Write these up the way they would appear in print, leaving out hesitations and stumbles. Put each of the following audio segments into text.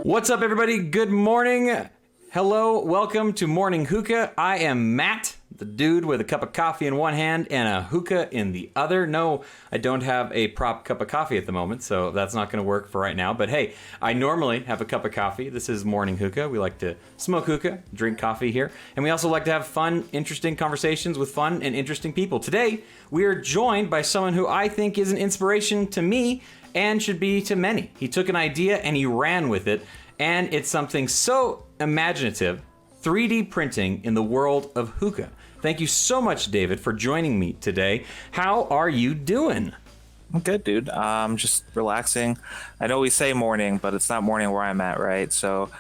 What's up, everybody? Good morning. Hello, welcome to Morning Hookah. I am Matt, the dude with a cup of coffee in one hand and a hookah in the other. No, I don't have a prop cup of coffee at the moment, so that's not going to work for right now. But hey, I normally have a cup of coffee. This is Morning Hookah. We like to smoke hookah, drink coffee here, and we also like to have fun, interesting conversations with fun and interesting people. Today, we are joined by someone who I think is an inspiration to me and should be to many. He took an idea and he ran with it, and it's something so imaginative, 3D printing in the world of hookah. Thank you so much, David, for joining me today. How are you doing? I'm good, dude. Just relaxing. I know we say morning, but it's not morning where I'm at, right? So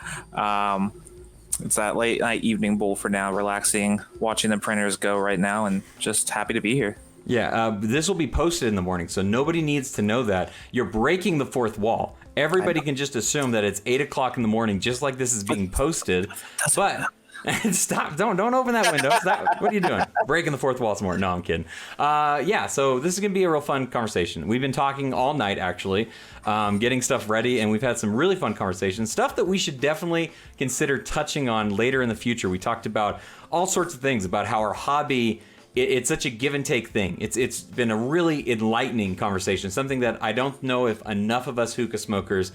it's that late night evening bowl for now, relaxing, watching the printers go right now, and just happy to be here. Yeah, this will be posted in the morning, so nobody needs to know that. You're breaking the fourth wall. Everybody can just assume that it's 8 o'clock in the morning, just like this is being posted. But stop! Don't open that window. What are you doing? Breaking the fourth wall some more? No, I'm kidding. Yeah, so this is gonna be a real fun conversation. We've been talking all night, actually, getting stuff ready, and we've had some really fun conversations. Stuff that we should definitely consider touching on later in the future. We talked about all sorts of things about how our hobby. It's such a give and take thing. It's been a really enlightening conversation, something that I don't know if enough of us hookah smokers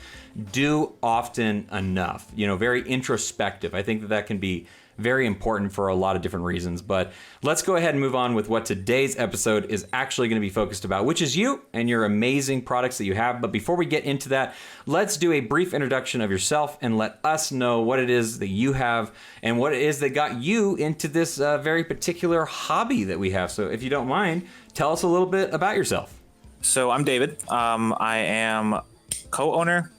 do often enough. You know, very introspective. I think that can be very important for a lot of different reasons. But let's go ahead and move on with what today's episode is actually going to be focused about, which is you and your amazing products that you have. But before we get into that, let's do a brief introduction of yourself and let us know what it is that you have and what it is that got you into this very particular hobby that we have. So if you don't mind, tell us a little bit about yourself. So I'm David. I am co-owner,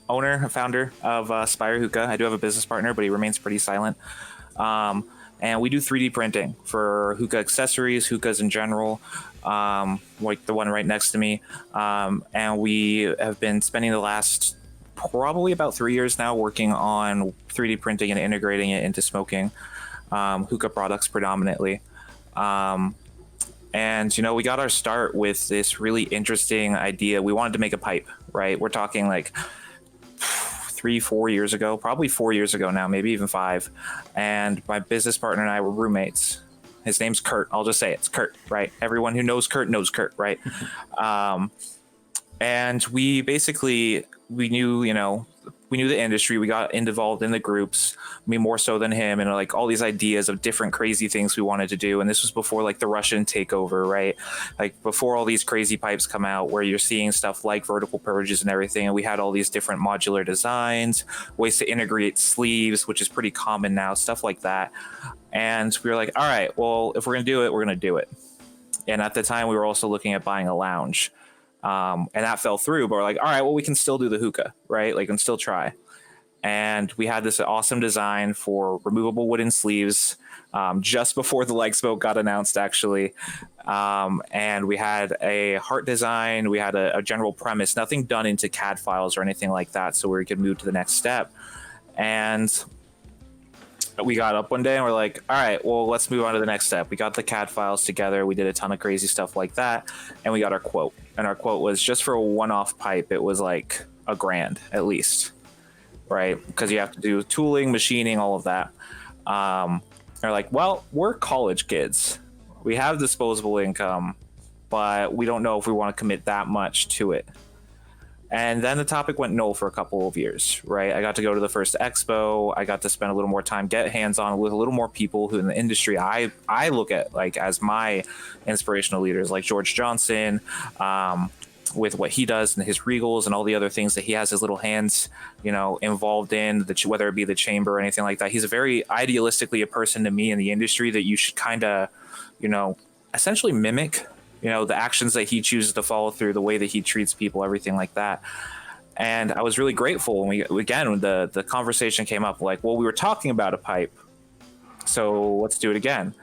founder of Spire Hookah. I do have a business partner, but he remains pretty silent. And we do 3D printing for hookah accessories, hookahs in general, like the one right next to me. And we have been spending the last probably about 3 years now working on 3D printing and integrating it into smoking hookah products predominantly. And, you know, we got our start with this really interesting idea. We wanted to make a pipe, right? We're talking like 3-4 years ago, probably 4 years ago now, maybe even 5. And my business partner and I were roommates. His name's Kurt. I'll just say it's Kurt, right? Everyone who knows Kurt, right? And we knew the industry. We got involved in the groups, me more so than him, and like all these ideas of different crazy things we wanted to do. And this was before like the Russian takeover, right? Like before all these crazy pipes come out where you're seeing stuff like vertical purges and everything. And we had all these different modular designs, ways to integrate sleeves, which is pretty common now, stuff like that. And we were like, all right, well, if we're going to do it, we're going to do it. And at the time we were also looking at buying a lounge. And that fell through, but we're like, all right, well, we can still do the hookah, right? Like, we can still try. And we had this awesome design for removable wooden sleeves just before the leg smoke got announced, actually. And we had a heart design. We had a general premise, nothing done into CAD files or anything like that, so we could move to the next step. And we got up one day and we're like, all right, well, let's move on to the next step. We got the CAD files together. We did a ton of crazy stuff like that. And we got our quote. And our quote was just for a one-off pipe. It was like $1,000 at least, right? Because you have to do tooling, machining, all of that. They're like, well, we're college kids. We have disposable income, but we don't know if we want to commit that much to it. And then the topic went null for a couple of years, right? I got to go to the first expo. I got to spend a little more time, get hands-on with a little more people who in the industry I look at like as my inspirational leaders, like George Johnson, with what he does and his regals and all the other things that he has his little hands, you know, involved in, whether it be the chamber or anything like that. He's a very idealistically a person to me in the industry that you should kind of, you know, essentially mimic. You know, the actions that he chooses to follow through, the way that he treats people, everything like that. And I was really grateful when the conversation came up, like, well, we were talking about a pipe, so let's do it again.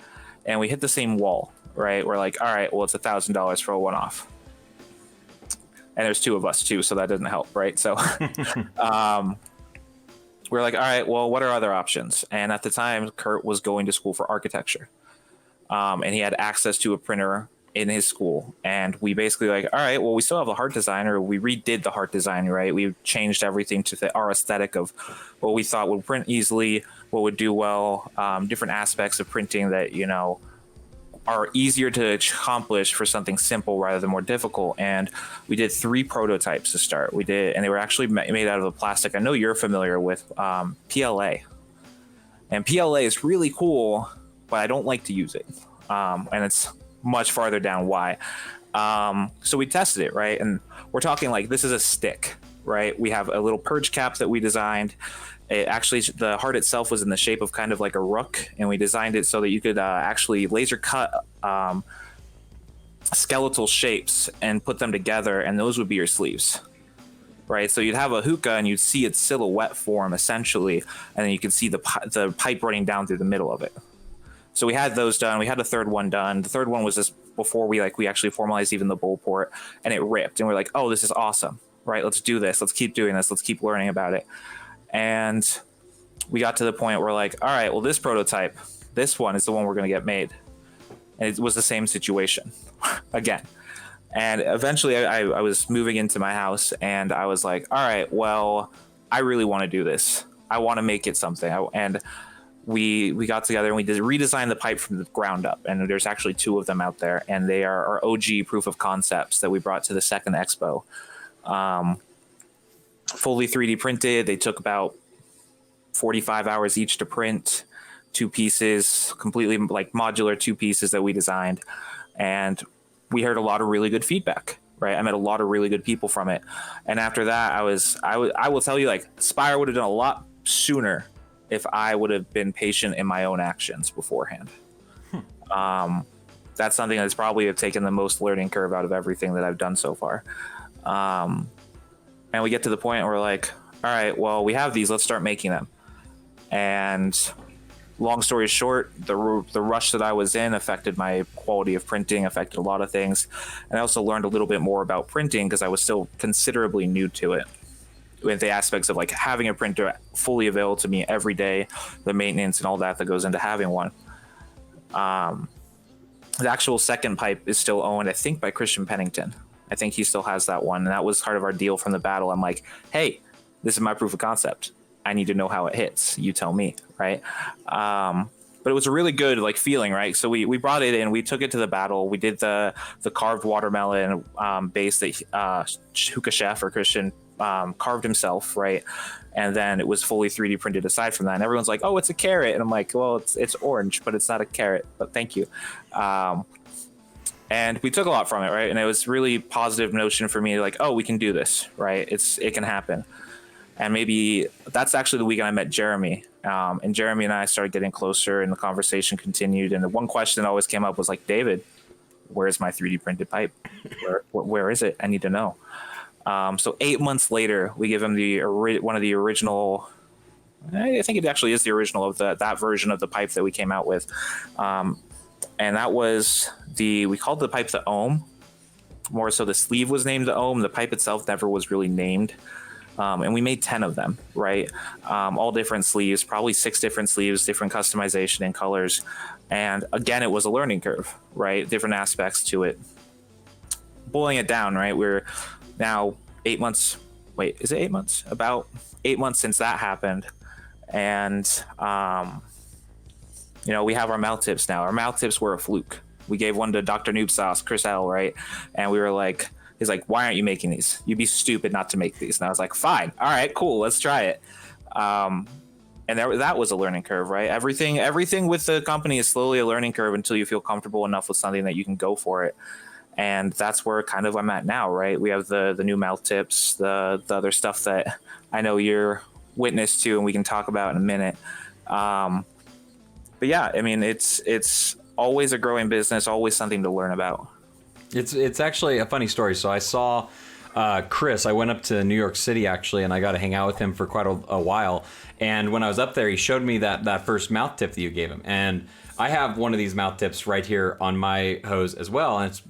And we hit the same wall, right? We're like, all right, well, it's $1,000 for a one-off. And there's 2 of us too, so that didn't help, right? So we're like, all right, well, what are other options? And at the time, Kurt was going to school for architecture. And he had access to a printer in his school, and we basically like, all right, well, we still have the heart design, or we redid the heart design, right? We changed everything to our aesthetic of what we thought would print easily, what would do well, different aspects of printing that, you know, are easier to accomplish for something simple rather than more difficult. And we did 3 prototypes to start. We did, and they were actually made out of a plastic I know you're familiar with, PLA. And PLA is really cool, but I don't like to use it. And it's much farther down why. So we tested it, right? And we're talking like, this is a stick, right? We have a little purge cap that we designed. It actually, the heart itself was in the shape of kind of like a rook, and we designed it so that you could actually laser cut skeletal shapes and put them together, and those would be your sleeves, right? So you'd have a hookah and you'd see its silhouette form essentially, and then you could see the pipe running down through the middle of it. So we had those done. We had a third one done. The third one was just before we actually formalized even the bowl port, and it ripped. And we're like, oh, this is awesome, right? Let's do this. Let's keep doing this. Let's keep learning about it. And we got to the point where like, all right, well, this prototype, this one is the one we're going to get made. And it was the same situation again. And eventually I was moving into my house, and I was like, all right, well, I really want to do this. I want to make it something. And we got together and we redesigned the pipe from the ground up, and there's actually 2 of them out there, and they are our OG proof of concepts that we brought to the second expo. Fully 3D printed. They took about 45 hours each to print. 2 pieces, completely like modular 2 pieces that we designed, and we heard a lot of really good feedback. Right, I met a lot of really good people from it, and after that, I will tell you, like, Spire would have done a lot sooner if I would have been patient in my own actions beforehand. That's something that's probably have taken the most learning curve out of everything that I've done so far. And we get to the point where we're like, all right, well, we have these, let's start making them. And long story short, the rush that I was in affected my quality of printing, affected a lot of things. And I also learned a little bit more about printing because I was still considerably new to it, with the aspects of like having a printer fully available to me every day, the maintenance and all that goes into having one. The actual second pipe is still owned, I think, by Christian Pennington. I think he still has that one. And that was part of our deal from the battle. I'm like, hey, this is my proof of concept. I need to know how it hits. You tell me, right? But it was a really good like feeling, right? So we brought it in, we took it to the battle. We did the carved watermelon base that Hookah Chef or Christian carved himself, right? And then it was fully 3D printed aside from that. And everyone's like, oh, it's a carrot. And I'm like, well, it's orange, but it's not a carrot, but thank you. And we took a lot from it, right? And it was really positive notion for me, like, oh, we can do this, right? It can happen. And maybe that's actually the weekend I met Jeremy. And Jeremy and I started getting closer, and the conversation continued. And the one question that always came up was like, David, where's my 3D printed pipe? Where is it? I need to know. So 8 months later, we give him one of the original, I think it actually is the original of that version of the pipe that we came out with. And that was we called the pipe the Ohm. More so the sleeve was named the Ohm. The pipe itself never was really named. And we made 10 of them, right? All different sleeves, probably 6 different sleeves, different customization and colors. And again, it was a learning curve, right? Different aspects to it. Boiling it down, right? We're now 8 months. Wait, is it 8 months? About 8 months since that happened. And, we have our mouth tips now. Our mouth tips were a fluke. We gave one to Dr. Noob Sauce, Chris L., right? And we were like, he's like, why aren't you making these? You'd be stupid not to make these. And I was like, fine. All right, cool. Let's try it. And that was a learning curve, right? Everything with the company is slowly a learning curve until you feel comfortable enough with something that you can go for it. And that's where kind of I'm at now, right? We have the new mouth tips, the other stuff that I know you're witness to, and we can talk about in a minute. But yeah, I mean, it's always a growing business, always something to learn about. It's actually a funny story. So I saw Chris. I went up to New York City, actually, and I got to hang out with him for quite a while. And when I was up there, he showed me that first mouth tip that you gave him. And I have one of these mouth tips right here on my hose as well. And it's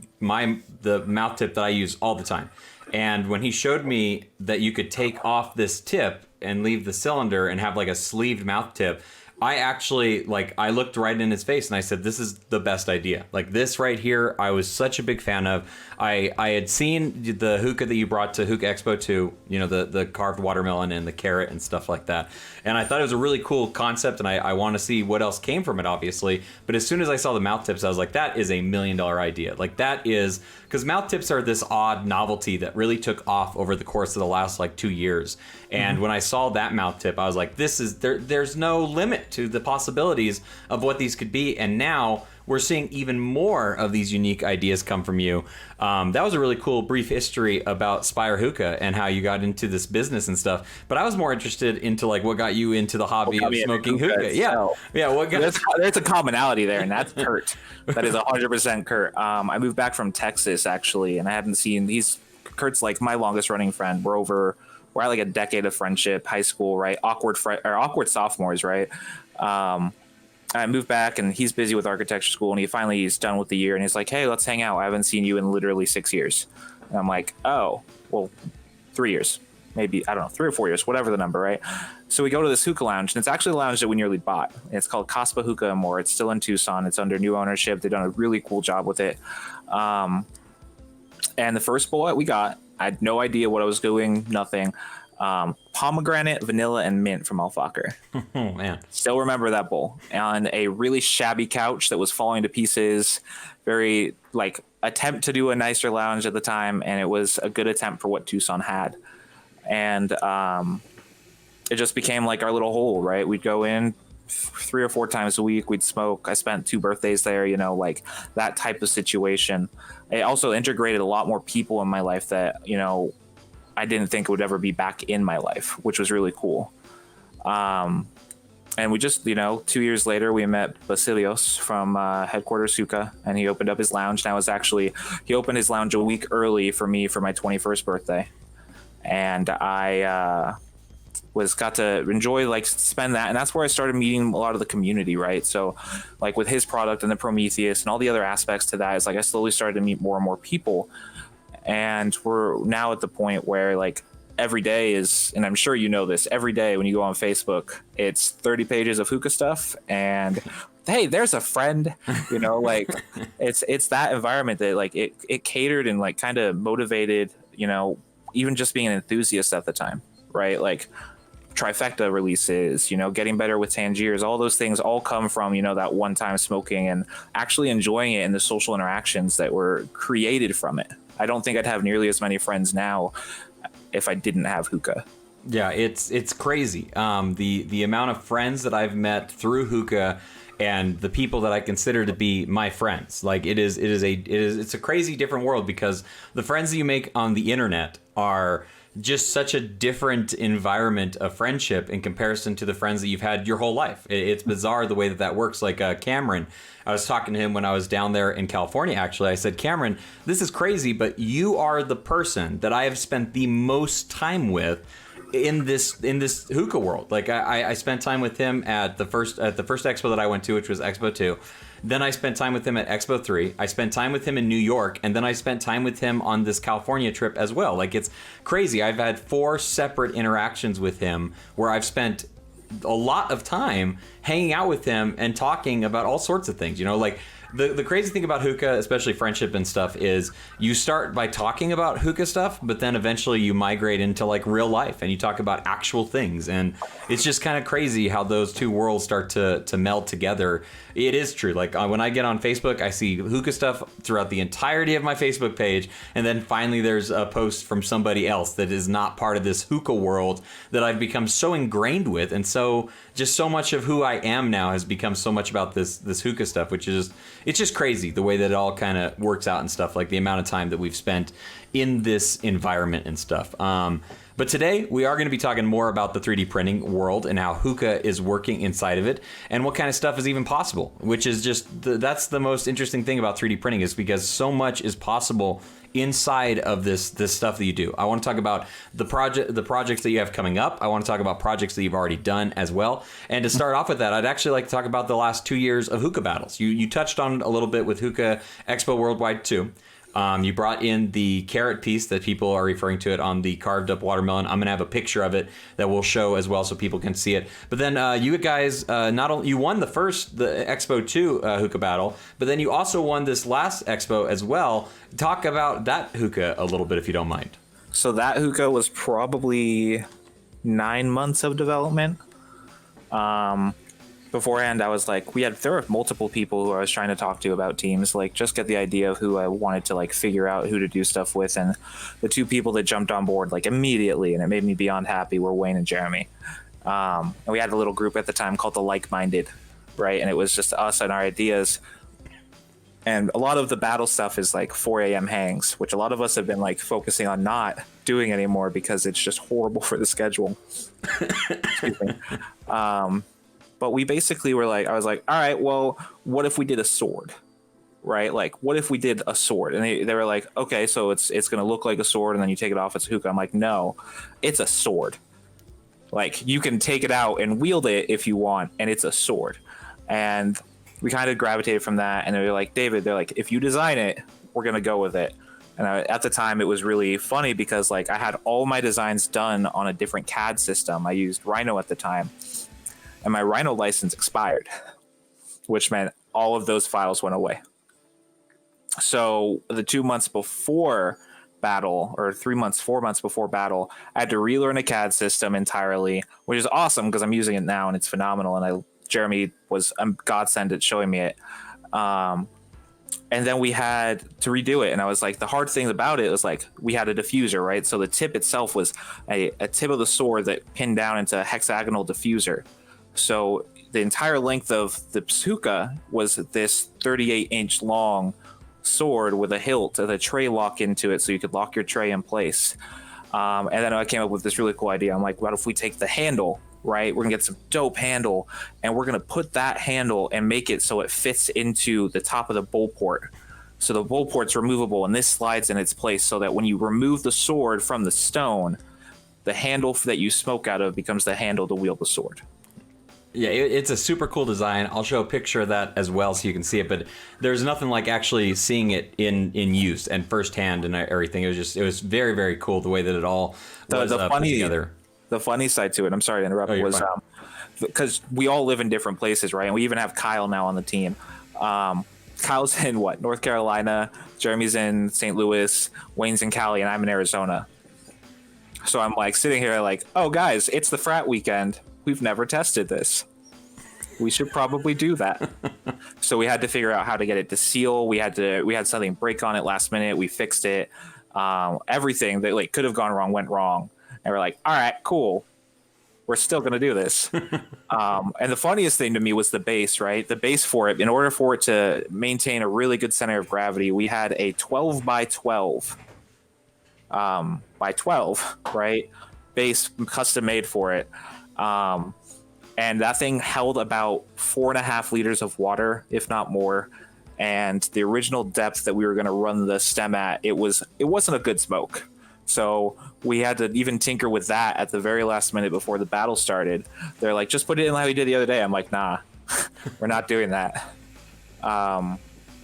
the mouth tip that I use all the time. And when he showed me that you could take off this tip and leave the cylinder and have like a sleeved mouth tip, I actually, like, I looked right in his face and I said, this is the best idea. Like, this right here, I was such a big fan of. I had seen the hookah that you brought to Hookah Expo 2, you know, the carved watermelon and the carrot and stuff like that. And I thought it was a really cool concept, and I want to see what else came from it, obviously. But as soon as I saw the mouth tips, I was like, that is a $1 million idea. Like, that is, because mouth tips are this odd novelty that really took off over the course of the last, like, 2 years. And when I saw that mouth tip, I was like, this is, there's no limit to the possibilities of what these could be. And now we're seeing even more of these unique ideas come from you. That was a really cool brief history about Spyre Hookah and how you got into this business and stuff. But I was more interested into, like, what got you into the hobby of smoking hookah. Yeah. What got... There's a commonality there, and that's Kurt. That is 100% Kurt. I moved back from Texas, actually, and I haven't seen Kurt's like my longest running friend. We're at like a decade of friendship, high school, right? Awkward sophomores, right? I moved back, and he's busy with architecture school, and he's done with the year, and he's like, hey, let's hang out. I haven't seen you in literally 6 years. And I'm like, oh, well, 3 years, maybe, I don't know, 3 or 4 years, whatever the number, right? So we go to this hookah lounge, and it's actually a lounge that we nearly bought. And it's called Caspa Hookah and More. It's still in Tucson. It's under new ownership. They've done a really cool job with it. And the first bowl that we got, I had no idea what I was doing, nothing. Pomegranate, vanilla, and mint from Alfacher. Oh, man. Still remember that bowl. On a really shabby couch that was falling to pieces. Very, like, attempt to do a nicer lounge at the time, and it was a good attempt for what Tucson had. And it just became like our little hole, right? We'd go in 3 or 4 times a week. We'd smoke. I spent 2 birthdays there, you know, like that type of situation. It also integrated a lot more people in my life that, you know, I didn't think would ever be back in my life, which was really cool. And we just, you know, 2 years later, we met Basilios from Headquarters Hookah, and he opened up his lounge. Now he opened his lounge a week early for me for my 21st birthday. And I got to enjoy, like, spend that. And that's where I started meeting a lot of the community, right? So, like, with his product and the Prometheus and all the other aspects to that, is like I slowly started to meet more and more people. And we're now at the point where, like, every day is, and I'm sure you know this, every day when you go on Facebook, it's 30 pages of hookah stuff, and hey, there's a friend, you know, like it's that environment that, like, it catered and, like, kind of motivated, you know, even just being an enthusiast at the time, right? Like Trifecta releases, you know, getting better with Tangiers, all those things all come from, you know, that one time smoking and actually enjoying it and the social interactions that were created from it. I don't think I'd have nearly as many friends now if I didn't have hookah. Yeah, it's crazy. The amount of friends that I've met through hookah and the people that I consider to be my friends. Like, it's a crazy different world, because the friends that you make on the internet are just such a different environment of friendship in comparison to the friends that you've had your whole life. It's bizarre the way that works. Like Cameron, I was talking to him when I was down there in California, actually. I said, Cameron, this is crazy, but you are the person that I have spent the most time with in this hookah world. Like, I spent time with him at the first expo that I went to, which was Expo 2. Then I spent time with him at Expo 3. I spent time with him in New York, and then I spent time with him on this California trip as well. Like, it's crazy. I've had 4 separate interactions with him where I've spent a lot of time hanging out with him and talking about all sorts of things, you know, like the crazy thing about hookah, especially friendship and stuff, is you start by talking about hookah stuff, but then eventually you migrate into, like, real life and you talk about actual things. And it's just kind of crazy how those two worlds start to meld together. It is true. Like, when I get on Facebook, I see hookah stuff throughout the entirety of my Facebook page. And then finally there's a post from somebody else that is not part of this hookah world that I've become so ingrained with. And so just so much of who I am now has become so much about this hookah stuff, which is it's just crazy the way that it all kind of works out and stuff, like the amount of time that we've spent in this environment and stuff. But today we are going to be talking more about the 3D printing world and how hookah is working inside of it and what kind of stuff is even possible, which is just that's the most interesting thing about 3D printing, is because so much is possible inside of this stuff that you do. I want to talk about the projects that you have coming up. I want to talk about projects that you've already done as well. And to start off with that, I'd actually like to talk about the last 2 years of hookah battles. You touched on it a little bit with Hookah Expo Worldwide 2. You brought in the carrot piece that people are referring to it on the carved up watermelon. I'm gonna have a picture of it that we'll show as well so people can see it. But then you guys not only you won the Expo 2 hookah battle, but then you also won this last Expo as well. Talk about that hookah a little bit if you don't mind. So that hookah was probably 9 months of development. Beforehand, I was like, there were multiple people who I was trying to talk to about teams, like just get the idea of who I wanted to like figure out who to do stuff with. And the two people that jumped on board like immediately, and it made me beyond happy, were Wayne and Jeremy. And we had a little group at the time called the Like-Minded, right? And it was just us and our ideas. And a lot of the battle stuff is like 4 a.m. hangs, which a lot of us have been like focusing on not doing anymore because it's just horrible for the schedule. Excuse me. But we basically were like, I was like, all right, well, what if we did a sword, right? Like, what if we did a sword? And they were like, okay, so it's going to look like a sword and then you take it off, it's a hookah. I'm like, no, it's a sword. Like, you can take it out and wield it if you want, and it's a sword. And we kind of gravitated from that, and they were like, David, they're like, if you design it, we're going to go with it. And at the time, it was really funny because, like, I had all my designs done on a different CAD system. I used Rhino at the time. And my Rhino license expired, which meant all of those files went away. So the 2 months before battle, or 3 months, 4 months before battle, I had to relearn a CAD system entirely, which is awesome because I'm using it now and it's phenomenal. And Jeremy was a godsend at showing me it. And then we had to redo it. And I was like, the hard thing about it was like, we had a diffuser, right? So the tip itself was a tip of the sword that pinned down into a hexagonal diffuser. So the entire length of the hookah was this 38-inch long sword with a hilt and a tray lock into it so you could lock your tray in place. And then I came up with this really cool idea. I'm like, what if we take the handle, right? We're going to get some dope handle, and we're going to put that handle and make it so it fits into the top of the bowl port. So the bowl port's removable, and this slides in its place so that when you remove the sword from the stone, the handle that you smoke out of becomes the handle to wield the sword. Yeah, it's a super cool design. I'll show a picture of that as well so you can see it, but there's nothing like actually seeing it in use and firsthand and everything. It was very, very cool the way that it all was put together. The funny side to it, I'm sorry to interrupt, was because we all live in different places, right? And we even have Kyle now on the team. Kyle's in North Carolina, Jeremy's in St. Louis, Wayne's in Cali, and I'm in Arizona. So I'm like sitting here like, oh guys, it's the frat weekend. We've never tested this. We should probably do that. So we had to figure out how to get it to seal. We had something break on it last minute. We fixed it. Everything that like could have gone wrong went wrong. And we're like, all right, cool. We're still going to do this. And the funniest thing to me was the base, right? The base for it, in order for it to maintain a really good center of gravity, we had a 12 by 12 by 12, right? Base custom made for it. And that thing held about 4.5 liters of water, if not more. And the original depth that we were going to run the stem at, it wasn't a good smoke. So we had to even tinker with that at the very last minute before the battle started. They're like, just put it in like we did the other day. I'm like, nah, we're not doing that. And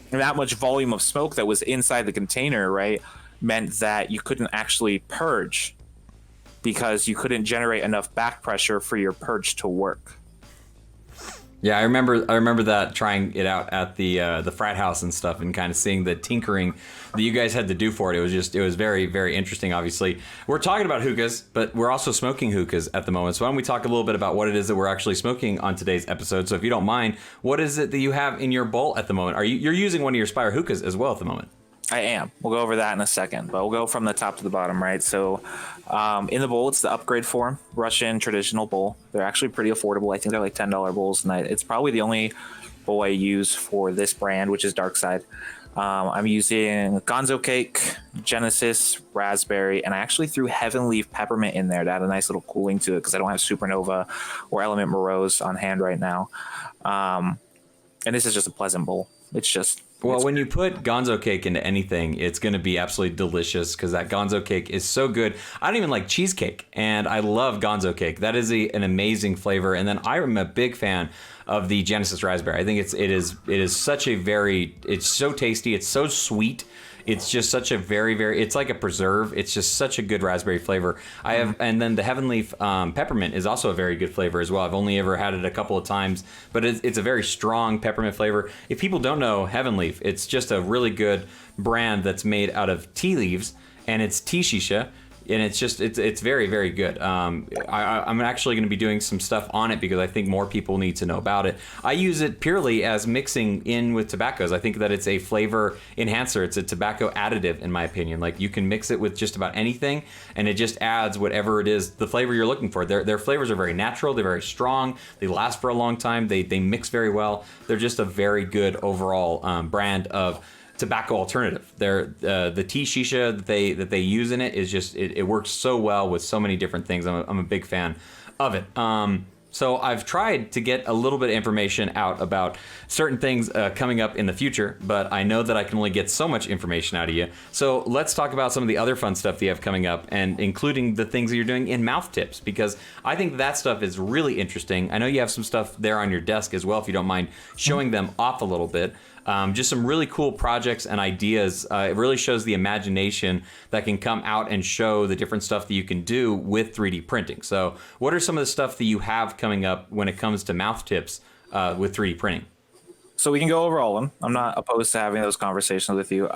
that much volume of smoke that was inside the container, right, meant that you couldn't actually purge, because you couldn't generate enough back pressure for your purge to work. Yeah, I remember that, trying it out at the frat house and stuff, and kind of seeing the tinkering that you guys had to do for it. It was very, very interesting. Obviously, we're talking about hookahs, but we're also smoking hookahs at the moment. So why don't we talk a little bit about what it is that we're actually smoking on today's episode? So if you don't mind, what is it that you have in your bowl at the moment? You're using one of your Spire hookahs as well at the moment? I am. We'll go over that in a second, but we'll go from the top to the bottom, right? So in the bowl, it's the upgrade form, Russian traditional bowl. They're actually pretty affordable. I think they're like $10 bowls, and it's probably the only bowl I use for this brand, which is Dark Side. I'm using Gonzo Cake, Genesis, Raspberry, and I actually threw Heaven Leaf Peppermint in there to add a nice little cooling to it because I don't have Supernova or Element Morose on hand right now. And this is just a pleasant bowl. Well, when you put Gonzo Cake into anything, it's going to be absolutely delicious because that Gonzo Cake is so good. I don't even like cheesecake, and I love Gonzo Cake. That is an amazing flavor. And then I am a big fan of the Genesis Raspberry. I think it is such a it's so tasty. It's so sweet. It's just such a very, it's like a preserve. It's just such a good raspberry flavor. I have, and then the Heaven Leaf peppermint is also a very good flavor as well. I've only ever had it a couple of times, but it's a very strong peppermint flavor. If people don't know Heaven Leaf, it's just a really good brand that's made out of tea leaves, and it's tea shisha. And it's very, very good. I'm actually going to be doing some stuff on it because I think more people need to know about it. I use it purely as mixing in with tobaccos. I think that it's a flavor enhancer. It's a tobacco additive, in my opinion. Like, you can mix it with just about anything, and it just adds whatever it is, the flavor you're looking for. Their flavors are very natural. They're very strong. They last for a long time. They mix very well. They're just a very good overall brand of tobacco alternative. The tea shisha that they use in it is just it works so well with so many different things. I'm a big fan of it. So I've tried to get a little bit of information out about certain things coming up in the future, but I know that I can only get so much information out of you. So let's talk about some of the other fun stuff that you have coming up, and including the things that you're doing in mouth tips, because I think that stuff is really interesting. I know you have some stuff there on your desk as well, if you don't mind showing them off a little bit. Just some really cool projects and ideas. It really shows the imagination that can come out and show the different stuff that you can do with 3D printing. So what are some of the stuff that you have coming up when it comes to mouth tips with 3D printing? So we can go over all of them. I'm not opposed to having those conversations with you.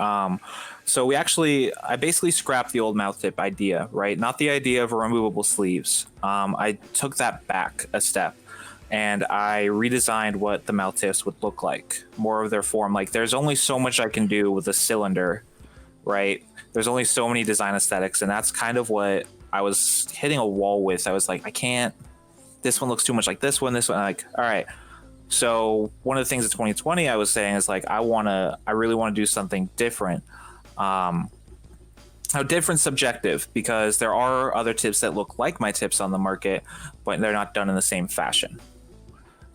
So I basically scrapped the old mouth tip idea, right? Not the idea of removable sleeves. I took that back a step, and I redesigned what the mouth tips would look like, more of their form. Like, there's only so much I can do with a cylinder, right? There's only so many design aesthetics, and that's kind of what I was hitting a wall with. I was like, I can't, this one looks too much like this one, like, all right. So one of the things in 2020 I was saying is like, I really want to do something different. How different, subjective, because there are other tips that look like my tips on the market, but they're not done in the same fashion.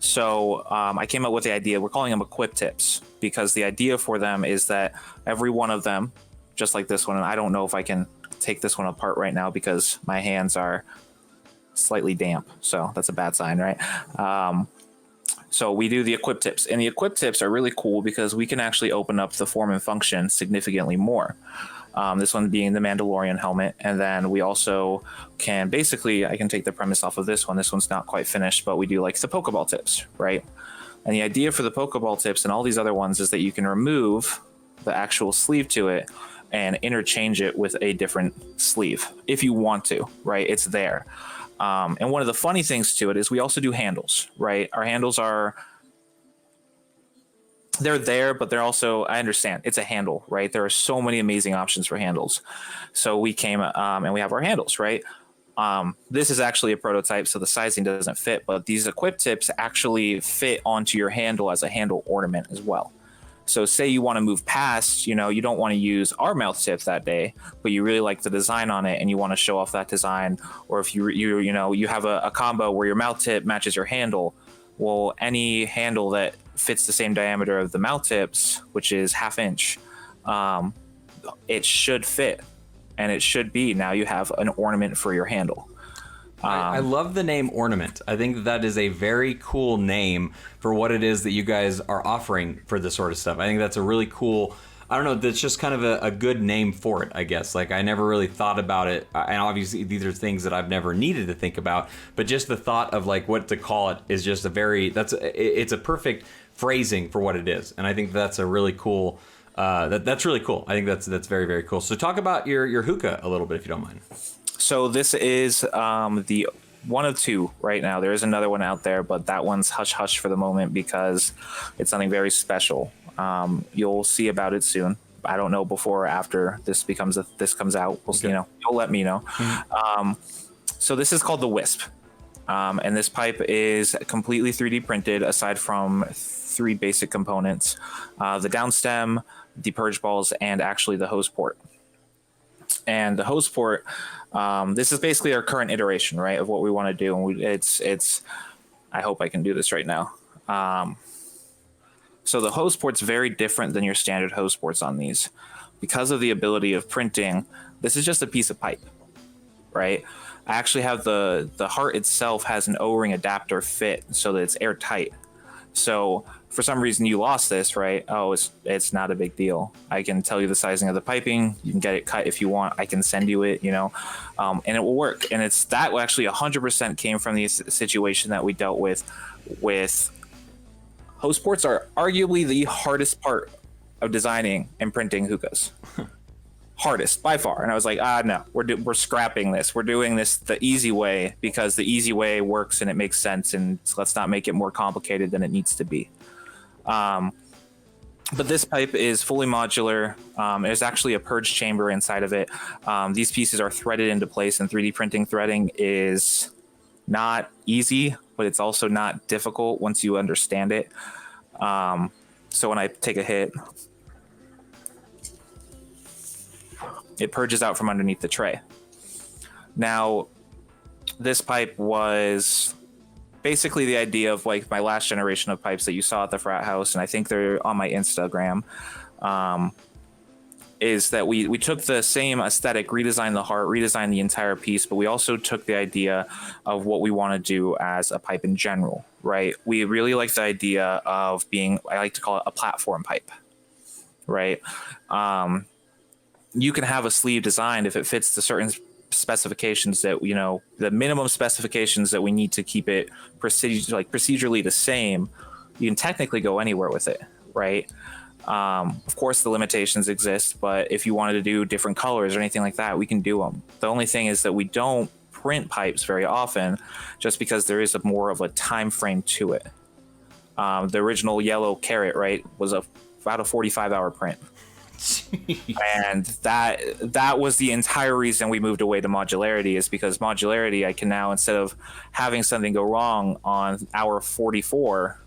So I came up with the idea, we're calling them equip tips, because the idea for them is that every one of them, just like this one, and I don't know if I can take this one apart right now because my hands are slightly damp, so that's a bad sign, right? So we do the equip tips, and the equip tips are really cool because we can actually open up the form and function significantly more. This one being the Mandalorian helmet, and then we also can basically, I can take the premise off of this one. This one's not quite finished, but we do like the Pokeball tips, right? And the idea for the Pokeball tips and all these other ones is that you can remove the actual sleeve to it and interchange it with a different sleeve if you want to, right? It's there. And one of the funny things to it is we also do handles, right? Our handles they're there, but they're also, I understand, it's a handle, right? There are so many amazing options for handles. So we came and we have our handles, right? This is actually a prototype, so the sizing doesn't fit, but these equip tips actually fit onto your handle as a handle ornament as well. So say you want to move past, you don't want to use our mouth tip that day, but you really like the design on it and you want to show off that design. Or if you have a combo where your mouth tip matches your handle, well, any handle that fits the same diameter of the mouth tips, which is 1/2 inch, it should fit, and it should be, now you have an ornament for your handle. I love the name ornament. I think that is a very cool name for what it is that you guys are offering for this sort of stuff. I think that's a really cool, I don't know, that's just kind of a good name for it, I guess. Like, I never really thought about it, and obviously these are things that I've never needed to think about, but just the thought of like what to call it is just it's a perfect phrasing for what it is. And I think that's a really cool, that's really cool. I think that's very, very cool. So talk about your hookah a little bit, if you don't mind. So this is the one of two right now. There is another one out there, but that one's hush hush for the moment because it's something very special. You'll see about it soon. I don't know before or after this comes out. We'll see, you'll let me know. Mm-hmm. So this is called the Wisp, and this pipe is completely 3D printed aside from 3 basic components: the downstem, the purge balls, and actually the hose port. And the hose port, this is basically our current iteration, right, of what we want to do. And it's I hope I can do this right now. So the hose port's very different than your standard hose ports on these. Because of the ability of printing, this is just a piece of pipe, right? I actually have the heart itself has an O-ring adapter fit so that it's airtight. So for some reason you lost this, right? Oh, it's not a big deal. I can tell you the sizing of the piping. You can get it cut if you want. I can send you it, and it will work. And it's that actually 100% came from the situation that we dealt with hose ports are arguably the hardest part of designing and printing hookahs. Hardest by far. And I was like, no, we're scrapping this. We're doing this the easy way because the easy way works and it makes sense. And let's not make it more complicated than it needs to be. But this pipe is fully modular. There's actually a purge chamber inside of it. These pieces are threaded into place, and 3D printing threading is not easy, but it's also not difficult once you understand it. So when I take a hit, it purges out from underneath the tray. Now, this pipe was basically the idea of like my last generation of pipes that you saw at the frat house, and I think they're on my Instagram, is that we took the same aesthetic, redesigned the heart, redesigned the entire piece, but we also took the idea of what we want to do as a pipe in general, right? We really like the idea of being, I like to call it a platform pipe, right? You can have a sleeve designed if it fits the certain specifications that, the minimum specifications that we need to keep it procedurally the same. You can technically go anywhere with it, right? Of course, the limitations exist, but if you wanted to do different colors or anything like that, we can do them. The only thing is that we don't print pipes very often just because there is more of a time frame to it. The original yellow carrot, right, was about a 45-hour print. And that was the entire reason we moved away to modularity, is because modularity, I can now, instead of having something go wrong on hour 44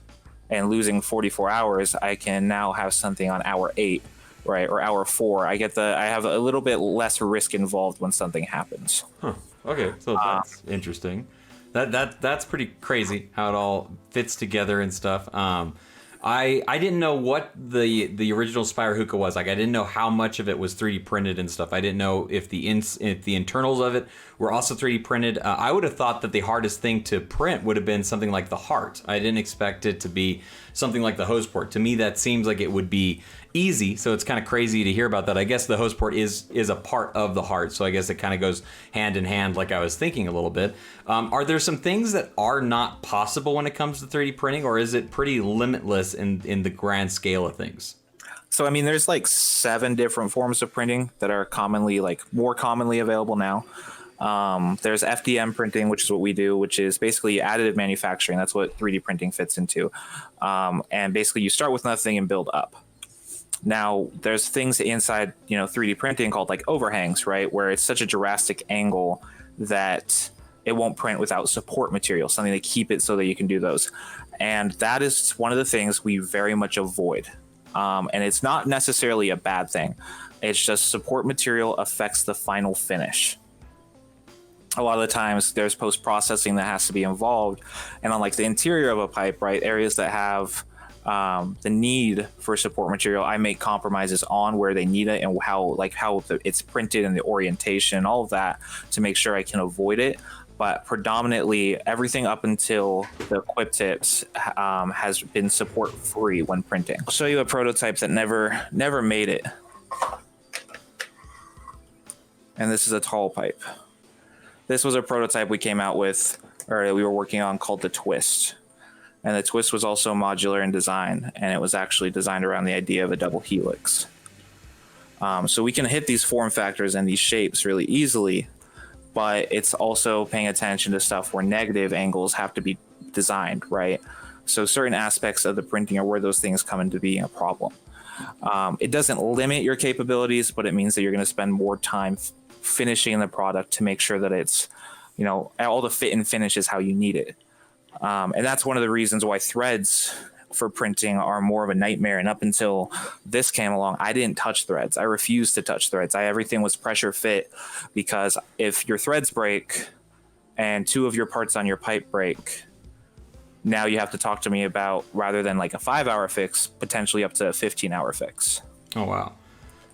and losing 44 hours, I can now have something on hour 8, right, or hour 4. I have a little bit less risk involved when something happens. Huh. Okay, so that's interesting. That's pretty crazy how it all fits together and stuff. I didn't know what the original Spire Hookah was like. I didn't know how much of it was 3D printed and stuff. I didn't know if the internals of it were also 3D printed. I would have thought that the hardest thing to print would have been something like the heart. I didn't expect it to be something like the hose port. To me, that seems like it would be easy, so it's kind of crazy to hear about that. I guess the hose port is a part of the heart, so I guess it kind of goes hand in hand, like I was thinking a little bit. Are there some things that are not possible when it comes to 3D printing, or is it pretty limitless in the grand scale of things? So, I mean, there's like 7 different forms of printing that are more commonly available now. There's FDM printing, which is what we do, which is basically additive manufacturing. That's what 3D printing fits into. And basically you start with nothing and build up. Now, there's things inside, 3D printing called like overhangs, right? Where it's such a drastic angle that it won't print without support material, something to keep it so that you can do those. And that is one of the things we very much avoid. And it's not necessarily a bad thing. It's just support material affects the final finish. A lot of the times there's post-processing that has to be involved. And on like the interior of a pipe, right, areas that have the need for support material, I make compromises on where they need it and how it's printed and the orientation, all of that, to make sure I can avoid it. But predominantly everything up until the quip tips has been support free when printing. I'll show you a prototype that never made it. And this is a tall pipe. This was a prototype we came out with, or we were working on, called the Twist. And the Twist was also modular in design, and it was actually designed around the idea of a double helix. So we can hit these form factors and these shapes really easily, but it's also paying attention to stuff where negative angles have to be designed, right? So certain aspects of the printing are where those things come into being a problem. It doesn't limit your capabilities, but it means that you're going to spend more time finishing the product to make sure that it's, all the fit and finish is how you need it. And that's one of the reasons why threads for printing are more of a nightmare. And up until this came along, I didn't touch threads. I refused to touch threads. Everything was pressure fit, because if your threads break and 2 of your parts on your pipe break, now you have to talk to me about, rather than like a 5-hour fix, potentially up to a 15-hour fix. Oh, wow.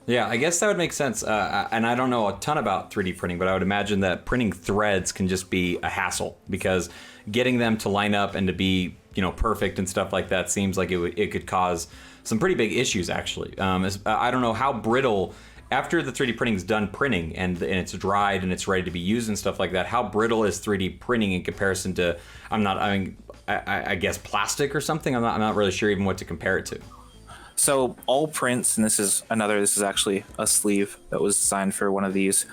Yeah, I guess that would make sense. And I don't know a ton about 3D printing, but I would imagine that printing threads can just be a hassle, because getting them to line up and to be, perfect and stuff like that seems like it could cause some pretty big issues actually. I don't know how brittle after the 3D printing is done printing and it's dried and it's ready to be used and stuff like that. How brittle is 3D printing in comparison to I guess plastic or something? I'm not really sure even what to compare it to. So all prints, and this is actually a sleeve that was designed for one of these.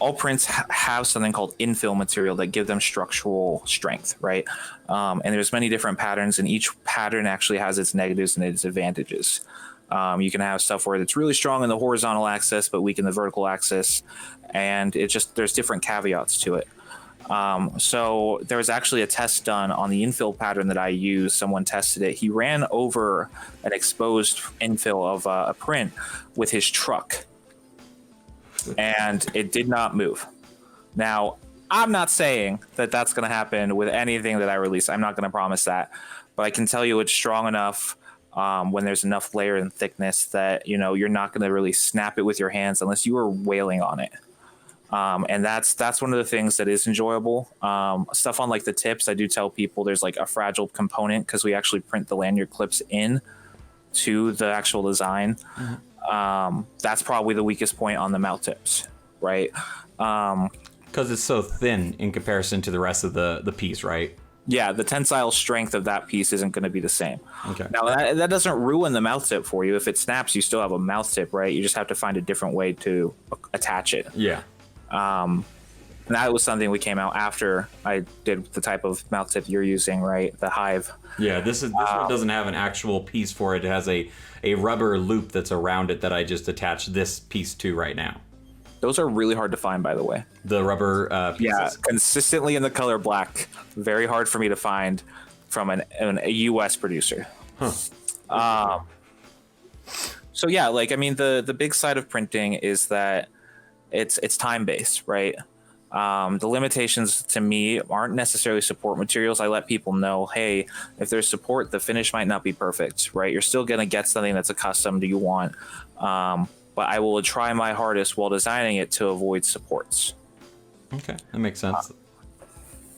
All prints have something called infill material that give them structural strength, right? And there's many different patterns, and each pattern actually has its negatives and its advantages. You can have stuff where it's really strong in the horizontal axis, but weak in the vertical axis, and there's different caveats to it. So there was actually a test done on the infill pattern that I used. Someone tested it. He ran over an exposed infill of a print with his truck, and it did not move. Now, I'm not saying that that's going to happen with anything that I release. I'm not going to promise that, but I can tell you it's strong enough when there's enough layer and thickness that, you're not going to really snap it with your hands unless you are wailing on it. And that's one of the things that is enjoyable. Stuff on like the tips, I do tell people there's like a fragile component because we actually print the lanyard clips in to the actual design. Mm-hmm. That's probably the weakest point on the mouth tips, right? Because it's so thin in comparison to the rest of the piece, right? Yeah, the tensile strength of that piece isn't going to be the same. Okay. Now, that doesn't ruin the mouth tip for you. If it snaps, you still have a mouth tip, right? You just have to find a different way to attach it. Yeah. And that was something we came out after I did the type of mouth tip you're using, right? The Hive. Yeah, this one doesn't have an actual piece for it. It has a rubber loop that's around it that I just attached this piece to right now. Those are really hard to find, by the way. The rubber pieces? Yeah, consistently in the color black. Very hard for me to find from a U.S. producer. Huh. So yeah, the big side of printing is that it's time-based, right? The limitations to me aren't necessarily support materials. I let people know, hey, if there's support, the finish might not be perfect, right? You're still going to get something that's a custom that you want. But I will try my hardest while designing it to avoid supports. Okay, that makes sense.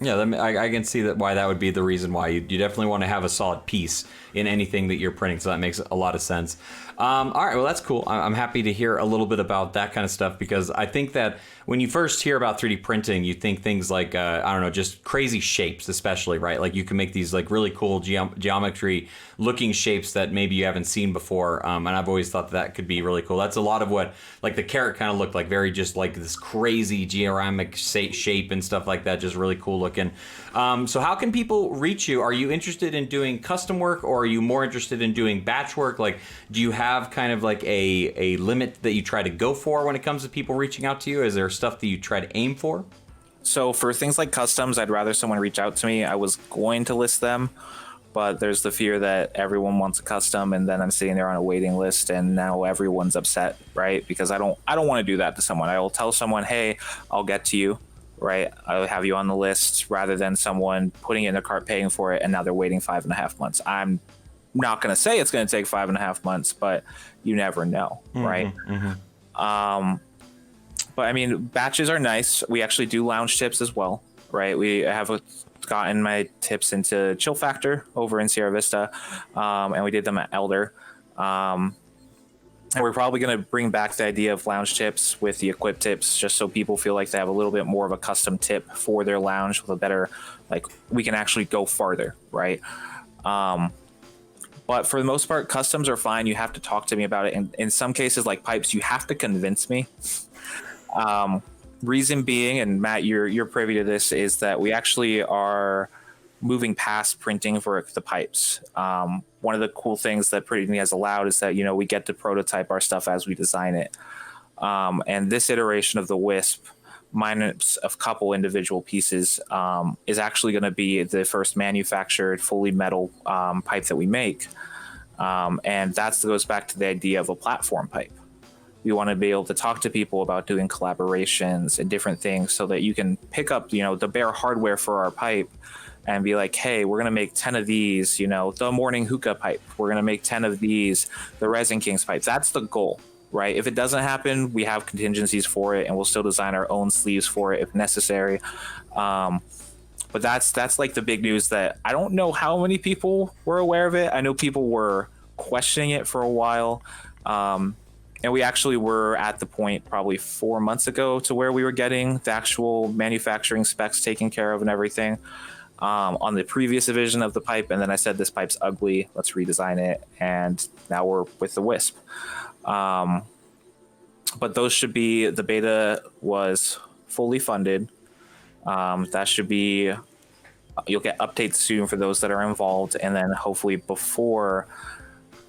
Yeah, I can see why that would be the reason why you definitely want to have a solid piece in anything that you're printing. So that makes a lot of sense. All right, well, that's cool. I'm happy to hear a little bit about that kind of stuff because I think that when you first hear about 3D printing, you think things like, I don't know, just crazy shapes, especially, right? Like you can make these like really cool geometry looking shapes that maybe you haven't seen before. And I've always thought that could be really cool. That's a lot of what like the carrot kind of looked like, very just like this crazy geometric shape and stuff like that, just really cool looking. So how can people reach you? Are you interested in doing custom work or are you more interested in doing batch work? Like, do you have kind of like a limit that you try to go for when it comes to people reaching out to you? Is there stuff that you try to aim for? So for things like customs, I'd rather someone reach out to me. I was going to list them, but there's the fear that everyone wants a custom and then I'm sitting there on a waiting list and now everyone's upset, right? Because I don't want to do that to someone. I will tell someone, hey, I'll get to you, right? I'll have you on the list rather than someone putting it in their cart, paying for it, and now they're waiting 5.5 months. I'm not going to say it's going to take 5.5 months, but you never know, right? Mm-hmm. But I mean, batches are nice. We actually do lounge tips as well, right? We have gotten my tips into Chill Factor over in Sierra Vista, and we did them at Elder. And we're probably going to bring back the idea of lounge tips with the equip tips, just so people feel like they have a little bit more of a custom tip for their lounge with a better, like we can actually go farther, right? But for the most part, customs are fine. You have to talk to me about it. And in some cases, like pipes, you have to convince me. Reason being, and Matt, you're privy to this, is that we actually are moving past printing for the pipes. One of the cool things that printing has allowed is that, we get to prototype our stuff as we design it. And this iteration of the Wisp, minus a couple individual pieces, is actually going to be the first manufactured fully metal pipe that we make. And that goes back to the idea of a platform pipe. We want to be able to talk to people about doing collaborations and different things so that you can pick up, the bare hardware for our pipe and be like, hey, we're going to make 10 of these, the Morning Hookah pipe. We're going to make 10 of these, the Resin Kings pipe. That's the goal, right? If it doesn't happen, we have contingencies for it and we'll still design our own sleeves for it if necessary. But that's like the big news that I don't know how many people were aware of it. I know people were questioning it for a while. And we actually were at the point probably 4 months ago to where we were getting the actual manufacturing specs taken care of and everything on the previous division of the pipe. And then I said, this pipe's ugly. Let's redesign it. And now we're with the Wisp. But those should be, the beta was fully funded. That should be, you'll get updates soon for those that are involved. And then hopefully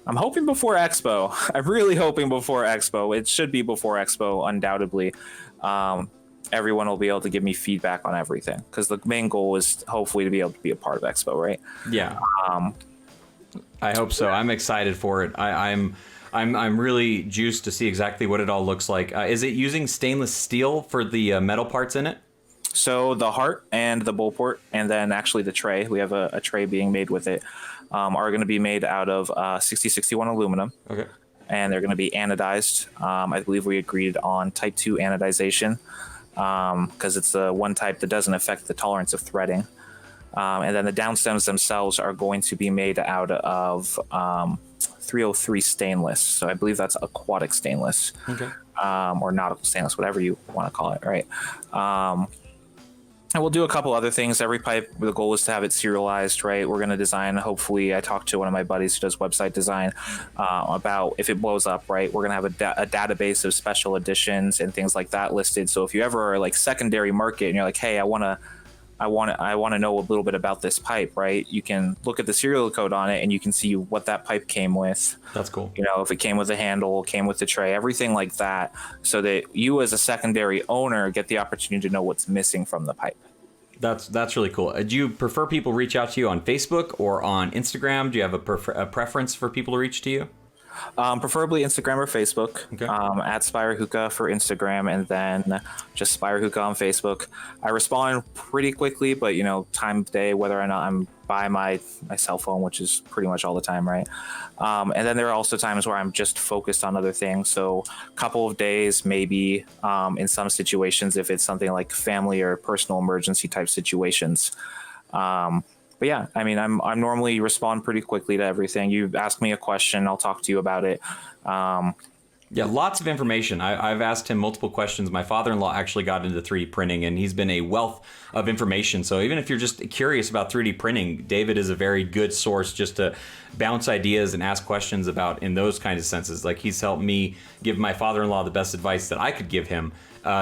I'm hoping before Expo. I'm really hoping before Expo. It should be before Expo, undoubtedly. Everyone will be able to give me feedback on everything, because the main goal is hopefully to be able to be a part of Expo, right? Yeah. I hope so. I'm excited for it. I'm really juiced to see exactly what it all looks like. Is it using stainless steel for the metal parts in it? So the heart and the bull port, and then actually the tray, we have a tray being made with it, are going to be made out of 6061 aluminum. Okay. And they're going to be anodized. I believe we agreed on type 2 anodization, because it's the one type that doesn't affect the tolerance of threading. And then the downstems themselves are going to be made out of 303 stainless. So I believe that's aquatic stainless. Okay. Or nautical stainless, whatever you want to call it, right? And we'll do a couple other things. Every pipe, the goal is to have it serialized, right? We're going to design, hopefully, I talked to one of my buddies who does website design about if it blows up, right? We're going to have a database of special editions and things like that listed. So if you ever are like secondary market and you're like, hey, I want to know a little bit about this pipe, right? You can look at the serial code on it and you can see what that pipe came with. That's cool. You know, if it came with a handle, came with the tray, everything like that, so that you as a secondary owner get the opportunity to know what's missing from the pipe. That's really cool. Do you prefer people reach out to you on Facebook or on Instagram? Do you have a preference for people to reach to you? Preferably Instagram or Facebook. Okay. At Spyre Hookah for Instagram, and then just Spyre Hookah on Facebook. I respond pretty quickly, but time of day, whether or not I'm by my cell phone, which is pretty much all the time, right? And then there are also times where I'm just focused on other things. So a couple of days, maybe in some situations, if it's something like family or personal emergency type situations. But yeah, I mean, I'm normally respond pretty quickly to everything. You ask me a question, I'll talk to you about it. Yeah, lots of information. I've asked him multiple questions. My father-in-law actually got into 3D printing, and he's been a wealth of information. So even if you're just curious about 3D printing, David is a very good source just to bounce ideas and ask questions about in those kinds of senses. Like, he's helped me give my father-in-law the best advice that I could give him.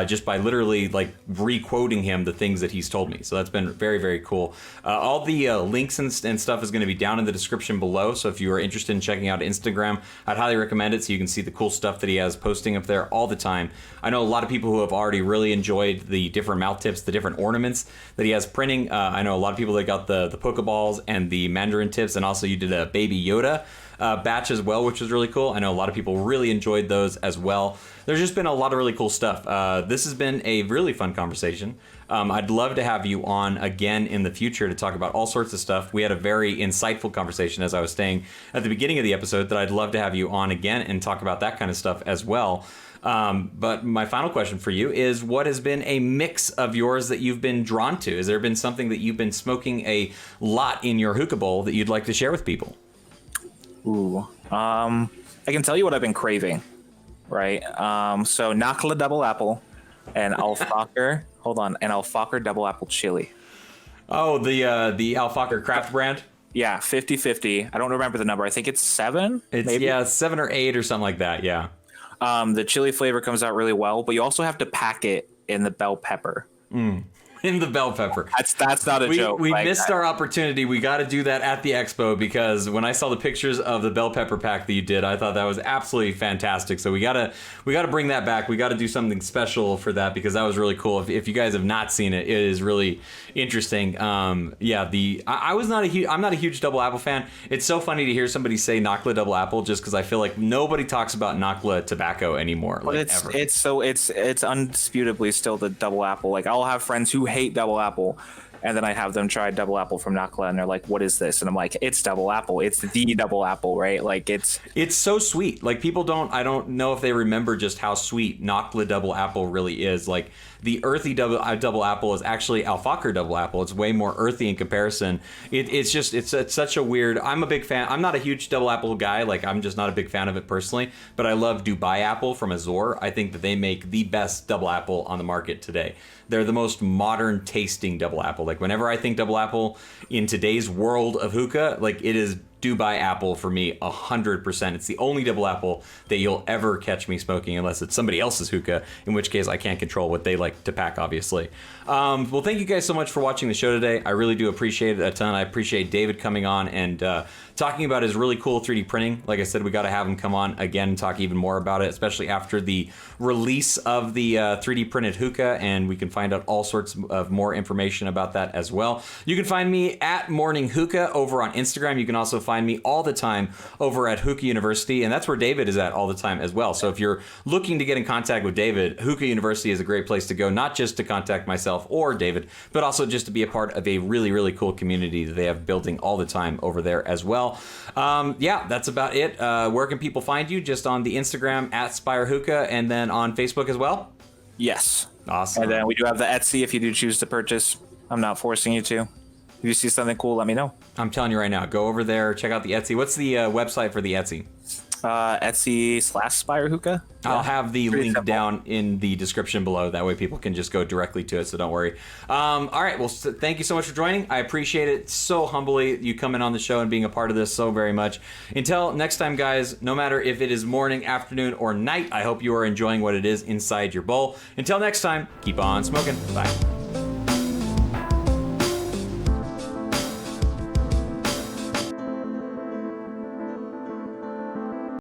Just by literally like re-quoting him the things that he's told me. So that's been very, very cool. All the links and stuff is going to be down in the description below. So if you are interested in checking out Instagram, I'd highly recommend it so you can see the cool stuff that he has posting up there all the time. I know a lot of people who have already really enjoyed the different mouth tips, the different ornaments that he has printing. I know a lot of people that got the Pokeballs and the Mandarin tips, and also you did a Baby Yoda batch as well, which was really cool. I know a lot of people really enjoyed those as well. There's just been a lot of really cool stuff. This has been a really fun conversation. I'd love to have you on again in the future to talk about all sorts of stuff. We had a very insightful conversation, as I was saying at the beginning of the episode, that I'd love to have you on again and talk about that kind of stuff as well. But my final question for you is, what has been a mix of yours that you've been drawn to? Has there been something that you've been smoking a lot in your hookah bowl that you'd like to share with people? Ooh, I can tell you what I've been craving, right? So Nakla double apple and Alfaker, and Alfaker double apple chili. Oh, the Alfaker craft brand? Yeah, 50-50. I don't remember the number. I think it's 7. It's maybe? Yeah, 7 or 8 or something like that. Yeah. The chili flavor comes out really well, but you also have to pack it in the bell pepper. In the bell pepper. That's not a joke. We missed our opportunity. We got to do that at the expo, because when I saw the pictures of the bell pepper pack that you did, I thought that was absolutely fantastic. So we gotta bring that back. We got to do something special for that, because that was really cool. If you guys have not seen it, it is really interesting. I'm not a huge double apple fan. It's so funny to hear somebody say Nakla double apple, just because I feel like nobody talks about Nakla tobacco anymore. But it's undisputably still the double apple. Like, I'll have friends who hate double apple, And then I have them try double apple from Nakla, and they're like, "What is this?" And I'm like, "It's double apple. It's the double apple, right? Like it's so sweet. Like I don't know if they remember just how sweet Nakla double apple really is. Like the earthy double apple is actually Alfakar double apple. It's way more earthy in comparison. It's such a weird. I'm a big fan. I'm not a huge double apple guy. Like I'm just not a big fan of it personally. But I love Dubai apple from Azor. I think that they make the best double apple on the market today. They're the most modern tasting double apple. Like whenever I think double apple in today's world of hookah, like it is Dubai apple for me 100%. It's the only double apple that you'll ever catch me smoking unless it's somebody else's hookah, in which case I can't control what they like to pack, obviously. Well, thank you guys so much for watching the show today. I really do appreciate it a ton. I appreciate David coming on and talking about his really cool 3D printing. Like I said, we got to have him come on again and talk even more about it, especially after the release of the 3D printed hookah, and we can find out all sorts of more information about that as well. You can find me at Morning Hookah over on Instagram. You can also find me all the time over at Hookah University, and that's where David is at all the time as well. So if you're looking to get in contact with David, Hookah University is a great place to go, not just to contact myself or David, but also just to be a part of a really, really cool community that they have building all the time over there as well. Yeah, that's about it. Where can people find you? Just on the Instagram at Spire Hookah, and then on Facebook as well? yes. Awesome. And then we do have the Etsy if you do choose to purchase. I'm not forcing you to. If you see something cool, let me know. I'm telling you right now, go over there, check out the Etsy. What's the website for the Etsy? Etsy/Spire Hookah. I'll have the Pretty link simple. down in the description below. That way people can just go directly to it, so don't worry. All right, well, thank you so much for joining. I appreciate it so humbly, you coming on the show and being a part of this so very much. Until next time, guys, no matter if it is morning, afternoon, or night, I hope you are enjoying what it is inside your bowl. Until next time, keep on smoking. Bye.